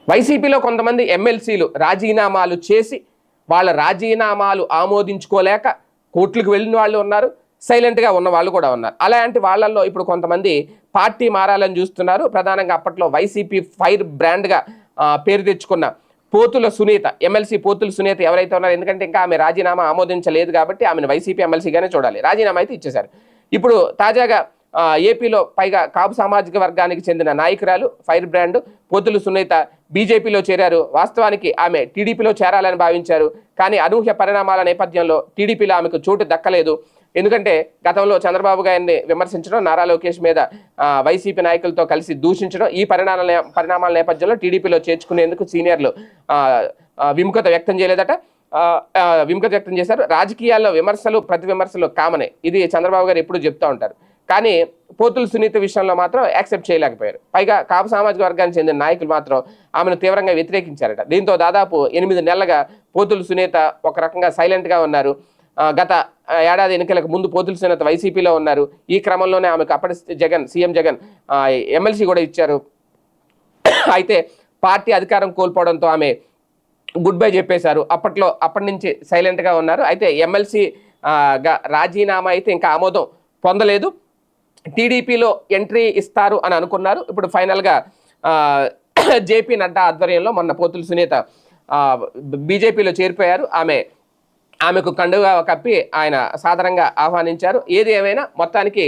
వైసీపీలో కొంతమంది ఎమ్మెల్సీలు రాజీనామాలు చేసి వాళ్ళ రాజీనామాలు ఆమోదించుకోలేక కోర్టులకు వెళ్ళిన వాళ్ళు ఉన్నారు, సైలెంట్గా ఉన్న వాళ్ళు కూడా ఉన్నారు. అలాంటి వాళ్ళల్లో ఇప్పుడు కొంతమంది పార్టీ మారాలని చూస్తున్నారు. ప్రధానంగా అప్పట్లో వైసీపీ ఫైర్ బ్రాండ్గా పేరు తెచ్చుకున్న పోతుల సునీత, ఎమ్మెల్సీ పోతుల సునీత ఎవరైతే ఉన్నారో, ఎందుకంటే ఇంకా ఆమె రాజీనామా ఆమోదించలేదు కాబట్టి ఆమెను వైసీపీ ఎమ్మెల్సీగానే చూడాలి. రాజీనామా అయితే ఇచ్చేశారు. ఇప్పుడు తాజాగా ఏపీలో పైగా కాపు సామాజిక వర్గానికి చెందిన నాయకురాలు ఫైర్ బ్రాండ్ పోతుల సునీత బీజేపీలో చేరారు. వాస్తవానికి ఆమె టీడీపీలో చేరాలని భావించారు, కానీ అనూహ్య పరిణామాల నేపథ్యంలో టీడీపీలో ఆమెకు చోటు దక్కలేదు. ఎందుకంటే గతంలో చంద్రబాబు గారిని విమర్శించడం, నారా లోకేష్ మీద వైసీపీ నాయకులతో కలిసి దూషించడం, ఈ పరిణామాల నేపథ్యంలో టీడీపీలో చేర్చుకునేందుకు సీనియర్లు విముఖత వ్యక్తం చేయలేదట. విముఖత వ్యక్తం చేశారు. రాజకీయాల్లో విమర్శలు ప్రతి విమర్శలు కామనే, ఇది చంద్రబాబు గారు ఎప్పుడు చెప్తూ ఉంటారు. కానీ పోతుల సునీత విషయంలో మాత్రం యాక్సెప్ట్ చేయలేకపోయారు. పైగా కాపు సామాజిక వర్గానికి చెందిన నాయకులు మాత్రం ఆమెను తీవ్రంగా వ్యతిరేకించారట. దీంతో దాదాపు 8 నెలలుగా పోతుల సునీత ఒక రకంగా సైలెంట్గా ఉన్నారు. గత ఏడాది ఎన్నికలకు ముందు పోతుల సునీత వైసీపీలో ఉన్నారు. ఈ క్రమంలోనే ఆమెకు అప్పటి సీఎం జగన్ ఎమ్మెల్సీ కూడా ఇచ్చారు. అయితే పార్టీ అధికారం కోల్పోవడంతో ఆమె గుడ్ బై చెప్పేశారు. అప్పటి నుంచి సైలెంట్గా ఉన్నారు. అయితే ఎమ్మెల్సీ రాజీనామా అయితే ఇంకా ఆమోదం పొందలేదు. టీడీపీలో ఎంట్రీ ఇస్తారు అని అనుకున్నారు. ఇప్పుడు ఫైనల్గా జేపీ నడ్డా ఆధ్వర్యంలో మొన్న పోతుల సునీత బీజేపీలో చేరిపోయారు. ఆమెకు కండుగా కప్పి ఆయన సాధారణంగా ఆహ్వానించారు. ఏది ఏమైనా మొత్తానికి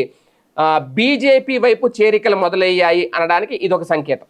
బీజేపీ వైపు చేరికలు మొదలయ్యాయి అనడానికి ఇదొక సంకేతం.